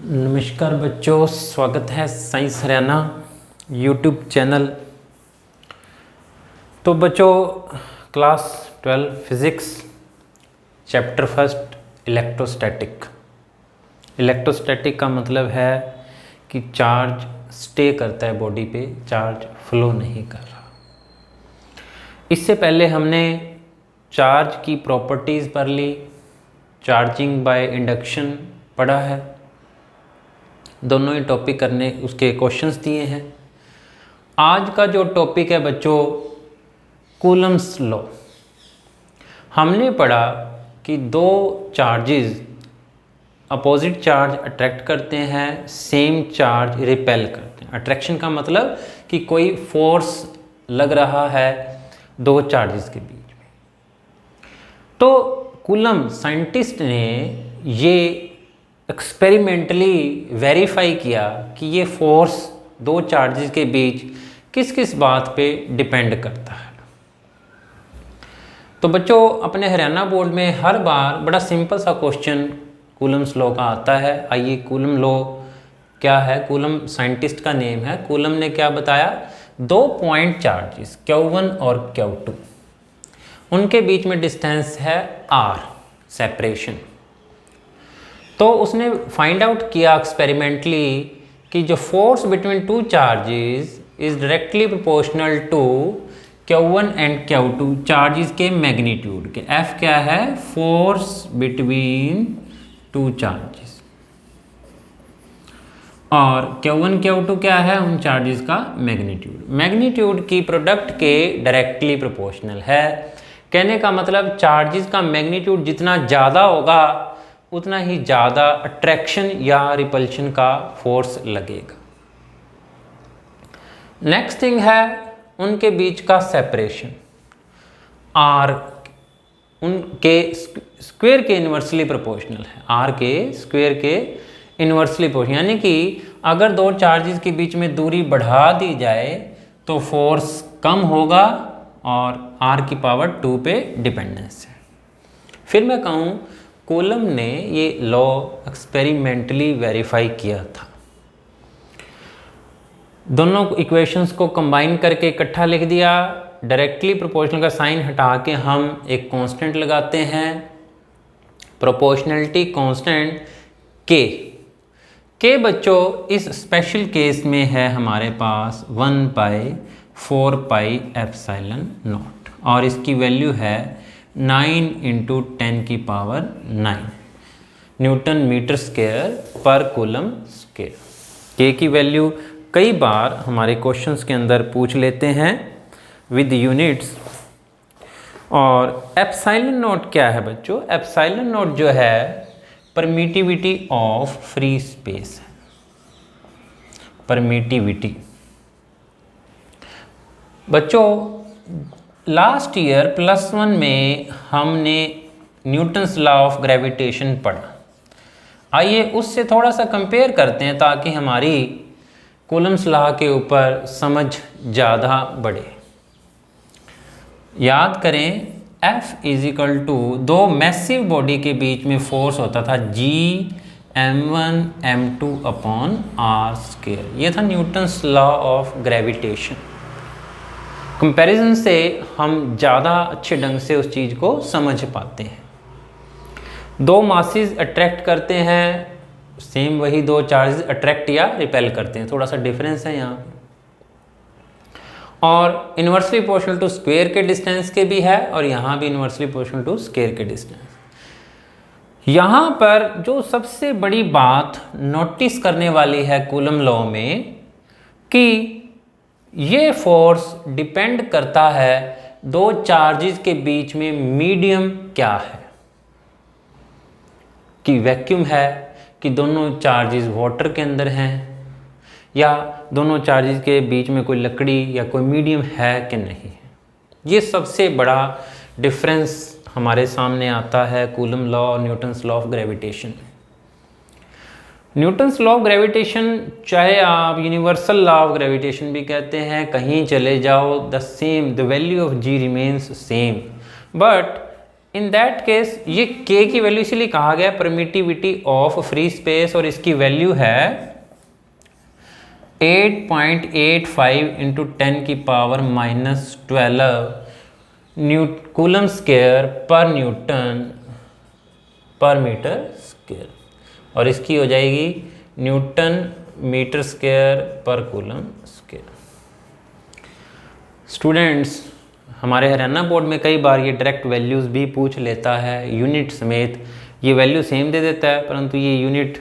नमस्कार बच्चों, स्वागत है साइंस हरियाणा यूट्यूब चैनल। तो बच्चों, class 12 physics chapter first electrostatic. Electrostatic का मतलब है कि चार्ज स्टे करता है बॉडी पे, चार्ज फ्लो नहीं कर रहा। इससे पहले हमने चार्ज की प्रॉपर्टीज़ पढ़ ली, चार्जिंग बाय इंडक्शन पढ़ा है। दोनों ही टॉपिक करने उसके क्वेश्चंस दिए हैं। आज का जो टॉपिक है बच्चों, कूलम्स लॉ। हमने पढ़ा कि दो चार्जेस अपोजिट चार्ज अट्रैक्ट करते हैं, सेम चार्ज रिपेल करते हैं। अट्रैक्शन का मतलब कि कोई फोर्स लग रहा है दो चार्जेस के बीच में। तो कूलम साइंटिस्ट ने ये एक्सपेरिमेंटली वेरीफाई किया कि ये फोर्स दो चार्जेस के बीच किस किस बात पे डिपेंड करता है। तो बच्चों, अपने हरियाणा बोर्ड में हर बार बड़ा सिंपल सा क्वेश्चन कूलम्स लॉ का आता है। आइए, कूलम लॉ क्या है? कूलम साइंटिस्ट का नेम है। कूलम ने क्या बताया? दो पॉइंट चार्जेस Q1 और Q2, उनके बीच में डिस्टेंस है R, सेपरेशन। तो उसने फाइंड आउट किया एक्सपेरिमेंटली कि जो force between two charges is directly proportional to Q1 and Q2 charges के मैग्नीट्यूड के। F क्या है? Force between two charges. और Q1 Q2 क्या है? उन चार्जेस का मैग्नीट्यूड। मैग्नीट्यूड की प्रोडक्ट के डायरेक्टली प्रोपोर्शनल है। कहने का मतलब चार्जेस का मैग्नीट्यूड जितना ज़्यादा होगा उतना ही ज़्यादा अट्रैक्शन या रिपल्शन का फोर्स लगेगा। नेक्स्ट थिंग है उनके बीच का सेपरेशन। आर उनके स्क्वायर के इन्वर्सली प्रोपोर्शनल है। आर के स्क्वायर के इन्वर्सली प्रोपोर्शनल, यानी कि अगर दो चार्जेस के बीच में दूरी बढ़ा दी जाए तो फोर्स कम होगा और आर की पावर 2 पे डिपेंडेंस है। फिर मैं कहूँ, कूलम ने ये लॉ एक्सपेरिमेंटली वेरीफाई किया था। दोनों इक्वेशंस को कंबाइन करके इकट्ठा लिख दिया। डायरेक्टली प्रोपोर्शनल का साइन हटा के हम एक कांस्टेंट लगाते हैं, प्रोपोर्शनलिटी कांस्टेंट के बच्चों इस स्पेशल केस में है हमारे पास 1/4πε0 और इसकी वैल्यू है 9 × 10⁹ न्यूटन मीटर स्क्वायर पर कूलम स्क्वायर। के की वैल्यू कई बार हमारे क्वेश्चंस के अंदर पूछ लेते हैं विद यूनिट्स। और एप्सिलॉन नॉट क्या है बच्चों? एप्सिलॉन नॉट जो है परमिटिविटी ऑफ फ्री स्पेस है। परमिटिविटी बच्चों, लास्ट ईयर +1 में हमने न्यूटन्स लॉ ऑफ ग्रेविटेशन पढ़ा। आइए उससे थोड़ा सा कंपेयर करते हैं ताकि हमारी कूलम्स लॉ के ऊपर समझ ज़्यादा बढ़े। याद करें, F = दो मैसिव बॉडी के बीच में फोर्स होता था Gm1m2/r²। ये था Newton's law of gravitation. Comparison से हम ज़्यादा अच्छे ढंग से उस चीज़ को समझ पाते हैं। दो मासेस अट्रैक्ट करते हैं, सेम वही दो चार्जेस अट्रैक्ट या रिपेल करते हैं, थोड़ा सा डिफरेंस है यहाँ। और इन्वर्सली प्रोपोर्शनल टू स्क्वायर के डिस्टेंस के भी है और यहाँ भी इन्वर्सली प्रोपोर्शनल टू स्क्वायर के डिस्टेंस। यहाँ पर जो सबसे बड़ी बात नोटिस करने वाली है कूलम लॉ में कि ये फोर्स डिपेंड करता है दो चार्जेस के बीच में मीडियम क्या है, कि वैक्यूम है, कि दोनों चार्जेस वाटर के अंदर हैं, या दोनों चार्जेस के बीच में कोई लकड़ी या कोई मीडियम है कि नहीं है। ये सबसे बड़ा डिफरेंस हमारे सामने आता है कूलम लॉ और Newton's law of gravitation. Newton's law of gravitation, चाहे आप यूनिवर्सल लॉ ऑफ ग्रेविटेशन भी कहते हैं, कहीं चले जाओ the same, the value of G remains same, but in that case ये k की वैल्यू इसलिए कहा गया परमिटिविटी ऑफ फ्री स्पेस, और इसकी वैल्यू है 8.85 इंटू 10 की पावर -12 कूलम स्क्वायर पर न्यूटन पर मीटर स्क्वायर, और इसकी हो जाएगी न्यूटन मीटर स्क्वायर पर कूलम स्क्वायर। स्टूडेंट्स, हमारे हरियाणा बोर्ड में कई बार ये डायरेक्ट वैल्यूज़ भी पूछ लेता है, यूनिट समेत। ये वैल्यू सेम दे देता है, परंतु ये यूनिट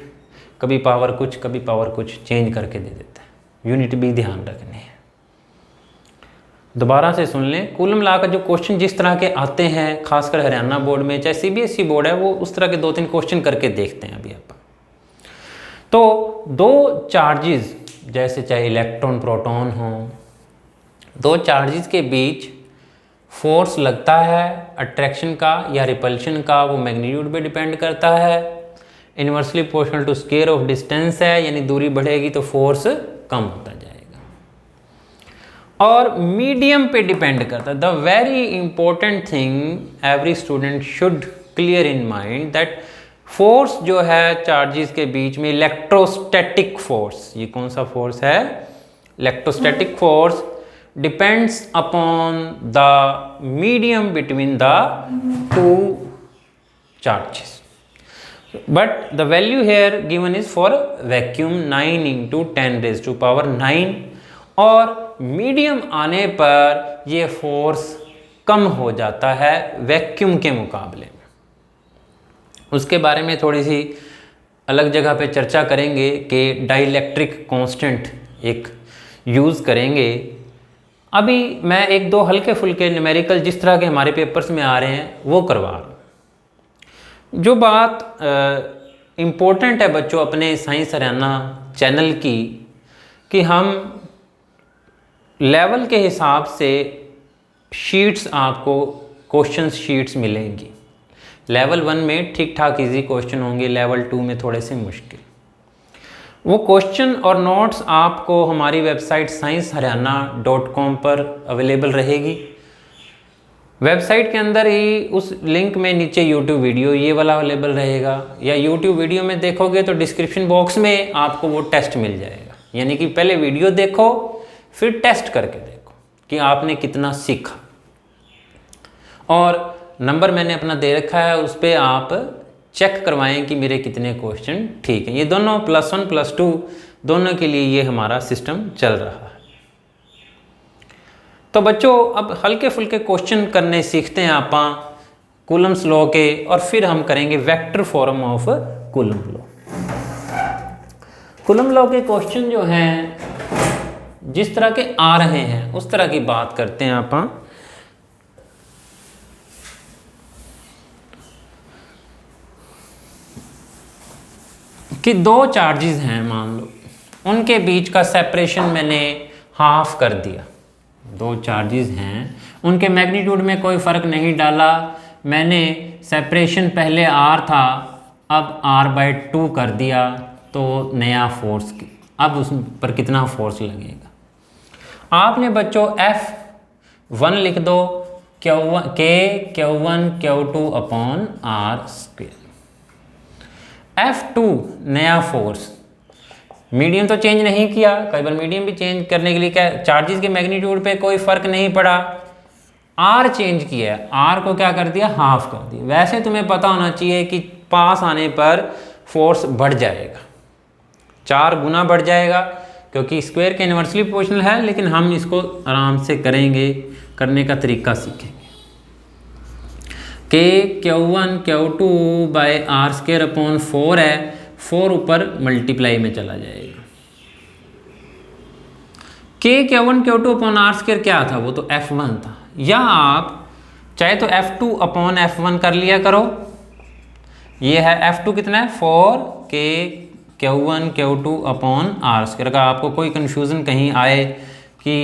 कभी पावर कुछ कभी पावर कुछ चेंज करके दे देता है। यूनिट भी ध्यान रखने हैं। दोबारा से सुन लें, कूलम लॉ का जो क्वेश्चन जिस तरह के आते हैं, खासकर हरियाणा बोर्ड में, चाहे CBSE बोर्ड है, वो उस तरह के 2-3 क्वेश्चन करके देखते हैं अभी आप। तो दो चार्जेस, जैसे चाहे इलेक्ट्रॉन प्रोटॉन हो, दो चार्जेस के बीच फोर्स लगता है अट्रैक्शन का या रिपल्शन का, वो मैग्नीट्यूड पे डिपेंड करता है। Inversely proportional to square of distance है, यानी दूरी बढ़ेगी तो फोर्स कम होता जाएगा। और मीडियम पे डिपेंड करता है। The very important thing every student should clear in mind that force जो है चार्जेस के बीच में, इलेक्ट्रोस्टैटिक फोर्स, ये कौन सा फोर्स है? Electrostatic force depends upon the medium between the two charges, but the value here given is for vacuum 9 into 10 raised to power 9, और medium आने पर ये फोर्स कम हो जाता है वैक्यूम के मुकाबले में। उसके बारे में थोड़ी सी अलग जगह पे चर्चा करेंगे कि डाइलेक्ट्रिक कांस्टेंट एक यूज़ करेंगे। अभी मैं एक दो हल्के फुल्के न्यूमेरिकल जिस तरह के हमारे पेपर्स में आ रहे हैं वो करवा रहा हूँ। जो बात इम्पोर्टेंट है बच्चों अपने साइंस हरियाणा चैनल की, कि हम लेवल के हिसाब से शीट्स, आपको क्वेश्चन शीट्स मिलेंगी। लेवल 1 में ठीक ठाक इजी क्वेश्चन होंगे, लेवल 2 में थोड़े से मुश्किल। वो क्वेश्चन और नोट्स आपको हमारी वेबसाइट sciencehariana.com पर अवेलेबल रहेगी। वेबसाइट के अंदर ही उस लिंक में नीचे यूट्यूब वीडियो ये वाला अवेलेबल रहेगा, या यूट्यूब वीडियो में देखोगे तो डिस्क्रिप्शन बॉक्स में आपको वो टेस्ट मिल जाएगा। यानी कि पहले वीडियो देखो, फिर टेस्ट करके देखो कि आपने कितना सीखा। और नंबर मैंने अपना दे रखा है, उस पर आप चेक करवाएं कि मेरे कितने क्वेश्चन ठीक हैं। ये दोनों +1 +2 दोनों के लिए ये हमारा सिस्टम चल रहा है। तो बच्चों अब हल्के फुल्के क्वेश्चन करने सीखते हैं आप कूलम्स लॉ के, और फिर हम करेंगे vector form of coulomb law. Coulomb law के क्वेश्चन जो हैं जिस तरह के आ रहे हैं उस तरह की बात करते हैं आप। कि दो चार्जेस हैं मान लो, उनके बीच का सेपरेशन मैंने हाफ कर दिया। दो चार्जेस हैं, उनके मैग्नीट्यूड में कोई फ़र्क नहीं डाला, मैंने सेपरेशन पहले r था अब r/2 कर दिया, तो नया फोर्स अब उस पर कितना फोर्स लगेगा। आपने बच्चों F1 लिख दो, Q1 Q2 upon r²। F2 नया फोर्स, मीडियम तो चेंज नहीं किया, कई बार मीडियम भी चेंज करने के लिए क्या, चार्जेस के मैग्नीट्यूड पे कोई फ़र्क नहीं पड़ा, R चेंज किया, R को क्या कर दिया, हाफ कर दिया। वैसे तुम्हें पता होना चाहिए कि पास आने पर फोर्स बढ़ जाएगा, 4 गुना बढ़ जाएगा, क्योंकि स्क्वायर के इनवर्सली प्रोपोर्शनल है। लेकिन हम इसको आराम से करेंगे, करने का तरीका सीखेंगे। Q1 Q2 bye r² upon 4 है, 4 ऊपर मल्टीप्लाई में चला जाएगा। Q1 Q2 अपॉन r² क्या था, वो तो F1 था, या आप चाहे तो F2 अपॉन F1 कर लिया करो। ये है F2 कितना है, 4 Q1 Q2 अपॉन r²। अगर आपको कोई कन्फ्यूज़न कहीं आए कि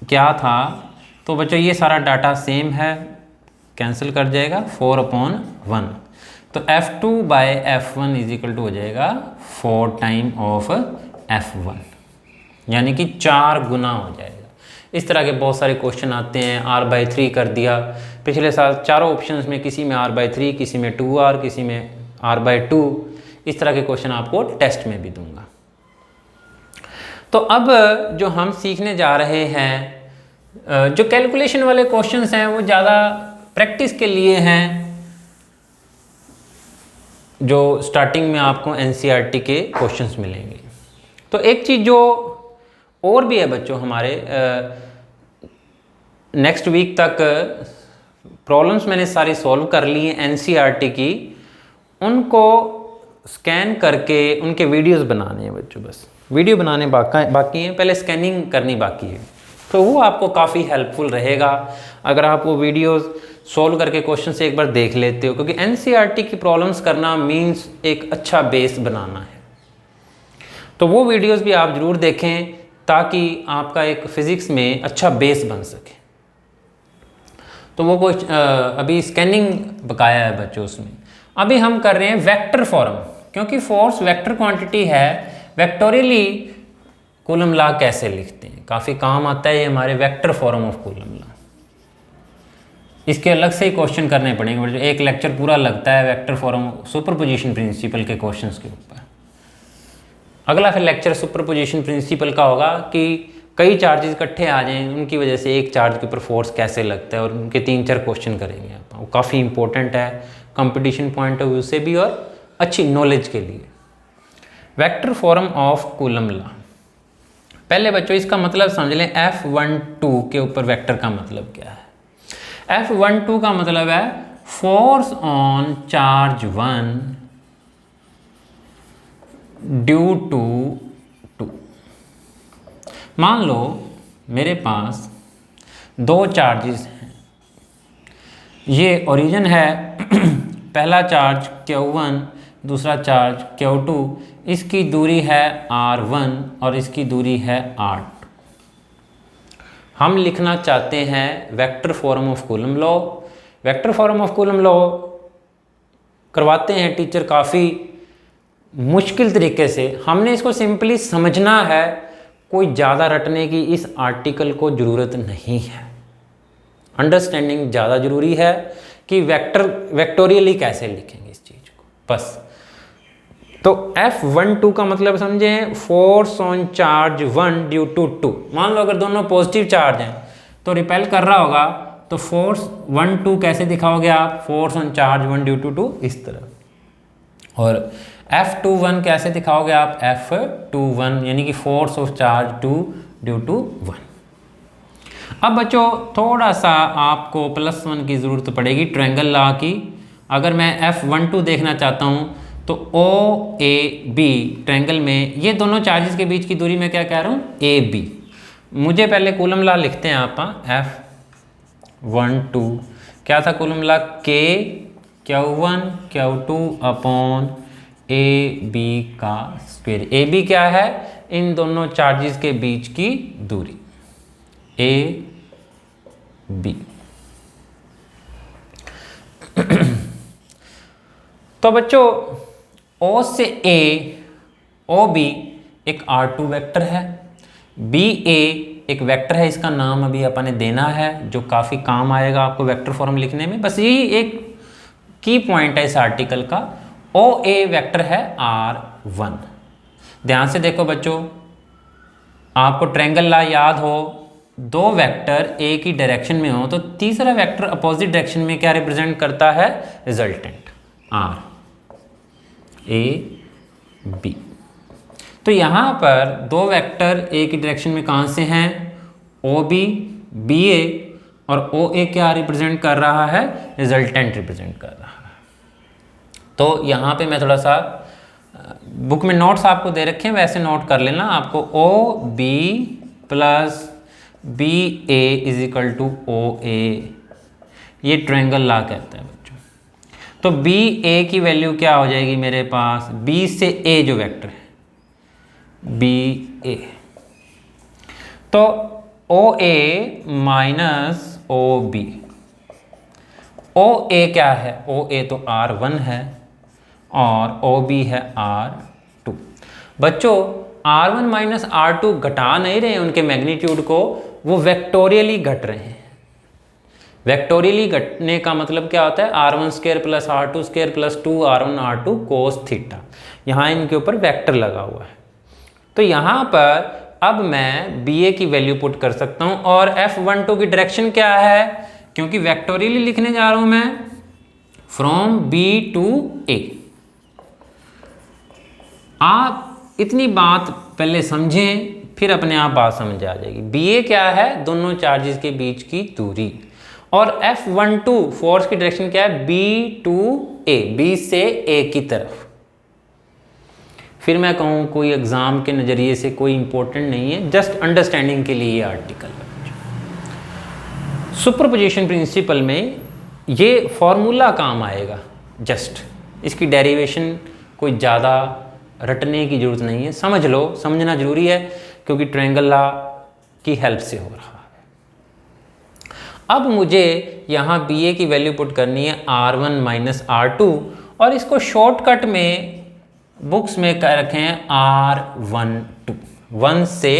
क्या था, तो बच्चों ये सारा डाटा सेम है, कैंसिल कर जाएगा, 4/1। तो F2 bye F1 is equal to हो जाएगा 4 टाइम ऑफ F1, यानी कि 4 गुना हो जाएगा। इस तरह के बहुत सारे क्वेश्चन आते हैं। r/3 कर दिया, पिछले साल चारों ऑप्शंस में किसी में r/3, किसी में 2r, किसी में r/2, इस तरह के क्वेश्चन आपको टेस्ट में भी दूंगा। तो अब जो हम सीखने जा रहे हैं, जो कैलकुलेशन वाले क्वेश्चंस हैं वो ज़्यादा प्रैक्टिस के लिए हैं, जो स्टार्टिंग में आपको एनसीईआरटी के क्वेश्चंस मिलेंगे। तो एक चीज़ जो और भी है बच्चों, हमारे नेक्स्ट वीक तक प्रॉब्लम्स मैंने सारी सॉल्व कर ली हैं एनसीईआरटी की, उनको स्कैन करके उनके वीडियोस बनाने हैं बच्चों। बस वीडियो बनाने बाकी हैं, पहले स्कैनिंग करनी बाकी है। तो वो आपको काफ़ी हेल्पफुल रहेगा अगर आप वो वीडियोस सॉल्व करके क्वेश्चन से एक बार देख लेते हो, क्योंकि एनसीईआरटी की प्रॉब्लम्स करना मींस एक अच्छा बेस बनाना है। तो वो वीडियोस भी आप ज़रूर देखें ताकि आपका एक फ़िज़िक्स में अच्छा बेस बन सके। तो वो कुछ अभी स्कैनिंग बकाया है बच्चों उसमें। अभी हम कर रहे हैं वेक्टर फॉर्म, क्योंकि फोर्स वेक्टर क्वांटिटी है। वेक्टोरियली कूलम लॉ कैसे लिखते हैं, काफ़ी काम आता है ये हमारे vector form of coulomb law. इसके अलग से ही क्वेश्चन करने पड़ेंगे, एक लेक्चर पूरा लगता है वेक्टर फॉर्म सुपरपोजिशन प्रिंसिपल के क्वेश्चंस के ऊपर। अगला फिर लेक्चर सुपरपोजिशन प्रिंसिपल का होगा कि कई चार्जेस इकट्ठे आ जाएं, उनकी वजह से एक चार्ज के ऊपर फोर्स कैसे लगता है, और उनके 3-4 क्वेश्चन करेंगे आप। वो काफ़ी इंपॉर्टेंट है कंपटीशन पॉइंट ऑफ व्यू से भी और अच्छी नॉलेज के लिए। Vector form of coulomb law, पहले बच्चों इसका मतलब समझ लें। F12 के ऊपर वेक्टर का मतलब क्या है? F12 का मतलब है force on charge 1 due to 2। मान लो मेरे पास 2 चार्जेस हैं, ये ओरिजिन है पहला चार्ज Q1, दूसरा चार्ज Q2, इसकी दूरी है R1 और इसकी दूरी है R2। हम लिखना चाहते हैं vector form of coulomb law. Vector form of coulomb law करवाते हैं टीचर काफ़ी मुश्किल तरीके से। हमने इसको सिंपली समझना है, कोई ज़्यादा रटने की इस आर्टिकल को ज़रूरत नहीं है। अंडरस्टैंडिंग ज़्यादा ज़रूरी है कि वेक्टोरियली कैसे लिखेंगे इस चीज़ को, बस। तो F12 का मतलब समझें, force on charge 1 due to 2। मान लो अगर दोनों पॉजिटिव चार्ज हैं तो रिपेल कर रहा होगा, तो फोर्स 1-2 कैसे दिखाओगे आप? Force on charge 1 due to 2 इस तरह। और F21 कैसे दिखाओगे आप? F21 यानी कि force of charge 2 due to 1। अब बच्चों थोड़ा सा आपको +1 की ज़रूरत पड़ेगी ट्रायंगल लॉ की। अगर मैं F12 देखना चाहता हूँ तो OAB ट्रायंगल में ये दोनों चार्जेस के बीच की दूरी मैं क्या कह रहा हूँ? AB। मुझे पहले कूलम लॉ लिखते हैं आप। F12 क्या था coulomb law? K Q1 Q2 upon AB का स्क्वायर। AB क्या है? इन दोनों चार्जेस के बीच की दूरी AB। तो बच्चों O से A, OB एक R2 वेक्टर है, BA एक वेक्टर है, इसका नाम अभी अपन ने देना है जो काफ़ी काम आएगा आपको वेक्टर फॉर्म लिखने में। बस यही एक की पॉइंट है इस आर्टिकल का। OA वेक्टर है R1। ध्यान से देखो बच्चों, आपको ट्रायंगल लॉ याद हो, 2 वेक्टर एक ही डायरेक्शन में हो तो तीसरा वेक्टर अपोजिट डायरेक्शन में क्या रिप्रेजेंट करता है? Resultant R A B। तो यहाँ पर 2 वेक्टर एक ही डायरेक्शन में कहाँ से हैं? OB BA, और OA क्या रिप्रेजेंट कर रहा है? रिजल्टेंट रिप्रेजेंट कर रहा है। तो यहाँ पे मैं थोड़ा सा बुक में नोट्स आपको दे रखे हैं, वैसे नोट कर लेना। आपको OB plus BA is equal to OA, ये ट्रायंगल लॉ कहता है बच्चों। तो BA की वैल्यू क्या हो जाएगी मेरे पास? B से A जो वेक्टर है BA, तो OA माइनस OB। OA क्या है? OA तो R1 है और OB है R2। बच्चों R1 माइनस R2 घटा नहीं रहे उनके मैग्नीट्यूड को, वो वेक्टोरियली घट रहे हैं। वेक्टोरियली घटने का मतलब क्या होता है, r1² + r2² + 2r1 r2 cos theta. यहाँ इनके ऊपर वेक्टर लगा हुआ है। तो यहाँ पर अब मैं bA की वैल्यू पुट कर सकता हूँ। और F12 की डायरेक्शन क्या है, क्योंकि वेक्टोरियली लिखने जा रहा हूँ मैं, फ्रॉम B to A। आप इतनी बात पहले समझें, फिर अपने आप बात समझ आ जाएगी। BA क्या है, दोनों चार्जेस के बीच की दूरी। और F12 फोर्स की डायरेक्शन क्या है, B to A, B से A की तरफ। फिर मैं कहूँ कोई एग्ज़ाम के नज़रिए से कोई इंपॉर्टेंट नहीं है, जस्ट अंडरस्टैंडिंग के लिए ये आर्टिकल है। सुपरपोजिशन प्रिंसिपल में ये फॉर्मूला काम आएगा, जस्ट इसकी डेरिवेशन कोई ज़्यादा रटने की ज़रूरत नहीं है, समझ लो, समझना ज़रूरी है क्योंकि ट्रायंगल लॉ की हेल्प से हो रहा है। अब मुझे यहाँ BA की वैल्यू पुट करनी है r1 - r2, और इसको शॉर्टकट में बुक्स में कर रखे हैं r12, 1 से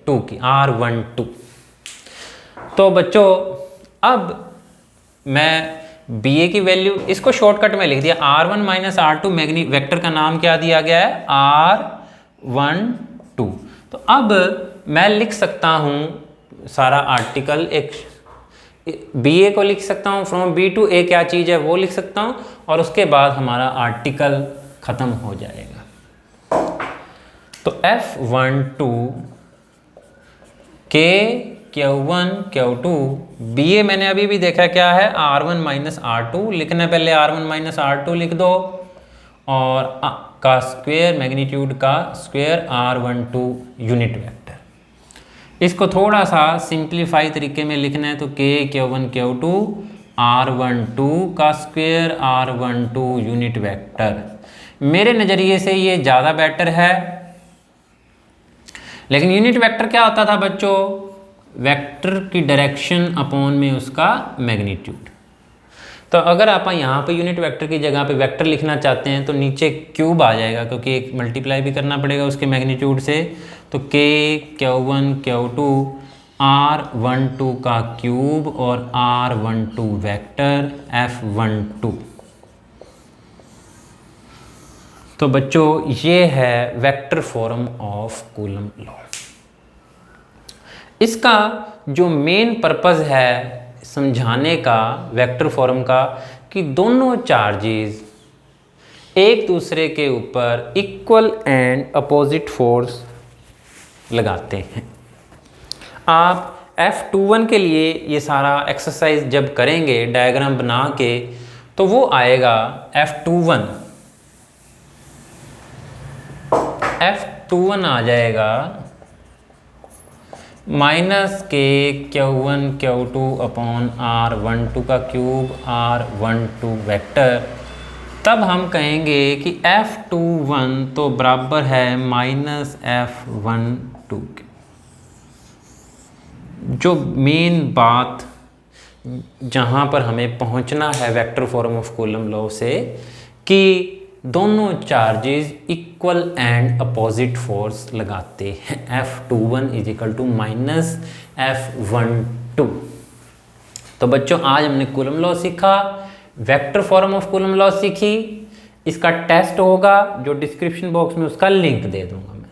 2 की r12। तो बच्चों अब मैं BA की वैल्यू, इसको शॉर्टकट में लिख दिया r1 - r2, मैग्नी वेक्टर का नाम क्या दिया गया है, r12। तो अब मैं लिख सकता हूँ सारा आर्टिकल, एक BA को लिख सकता हूँ, फ्रॉम B to A क्या चीज़ है वो लिख सकता हूँ, और उसके बाद हमारा आर्टिकल ख़त्म हो जाएगा। तो F12 के Q1 Q2, BA मैंने अभी भी देखा क्या है, r1 - r2 लिखना है, पहले r1 - r2 लिख दो, और का स्क्वायर, मैग्नीट्यूड का स्क्वायर, r12 यूनिट वेक्टर। इसको थोड़ा सा सिंप्लीफाई तरीके में लिखना है, तो K Q1 Q2 r12 का स्क्वायर r12 यूनिट वेक्टर। मेरे नज़रिए से ये ज़्यादा बेटर है, लेकिन यूनिट वेक्टर क्या होता था बच्चों, वेक्टर की डायरेक्शन अपॉन में उसका मैग्नीट्यूड। तो अगर आप यहाँ पे यूनिट वेक्टर की जगह पे वेक्टर लिखना चाहते हैं तो नीचे क्यूब आ जाएगा, क्योंकि एक मल्टीप्लाई भी करना पड़ेगा उसके मैग्नीट्यूड से। तो K Q1 Q2 r12 का क्यूब और r12 वेक्टर F12। तो बच्चों ये है vector form of coulomb law. इसका जो मेन पर्पस है समझाने का वेक्टर फॉर्म का, कि दोनों चार्जेस एक दूसरे के ऊपर इक्वल एंड अपोजिट फोर्स लगाते हैं। आप F21 के लिए ये सारा एक्सरसाइज जब करेंगे डायग्राम बना के, तो वो आएगा F21 आ जाएगा -K Q1 Q2 upon r12 का क्यूब r12 वेक्टर। तब हम कहेंगे कि F21 तो बराबर है -F12 के। जो मेन बात जहाँ पर हमें पहुँचना है vector form of coulomb law से, कि दोनों charges equal and opposite force लगाते हैं। F21 = -F12। तो बच्चों आज हमने कूलम लॉ सीखा, vector form of coulomb law सीखी। इसका टेस्ट होगा जो डिस्क्रिप्शन बॉक्स में, उसका लिंक दे दूंगा मैं।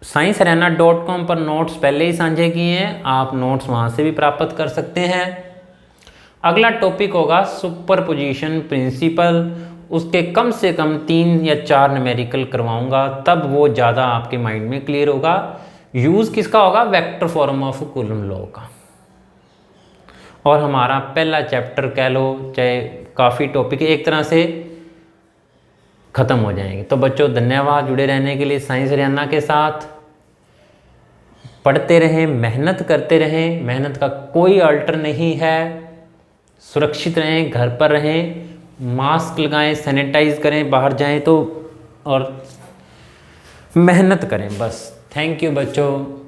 sciencehariana.com पर नोट्स पहले ही साझे किए हैं, आप नोट्स वहाँ से भी प्राप्त कर सकते हैं। अगला टॉपिक होगा सुपरपोजिशन प्रिंसिपल, उसके कम से कम 3 या 4 न्यूमेरिकल करवाऊंगा, तब वो ज़्यादा आपके माइंड में क्लियर होगा। यूज़ किसका होगा, vector form of coulomb law का। और हमारा पहला चैप्टर कह लो, चाहे काफ़ी टॉपिक एक तरह से ख़त्म हो जाएंगे। तो बच्चों धन्यवाद जुड़े रहने के लिए साइंस हरियाणा के साथ। पढ़ते रहें, मेहनत करते रहें, मेहनत का कोई अल्टर नहीं है। सुरक्षित रहें, घर पर रहें, मास्क लगाएं, सैनिटाइज करें, बाहर जाएं तो, और मेहनत करें बस। थैंक यू बच्चों।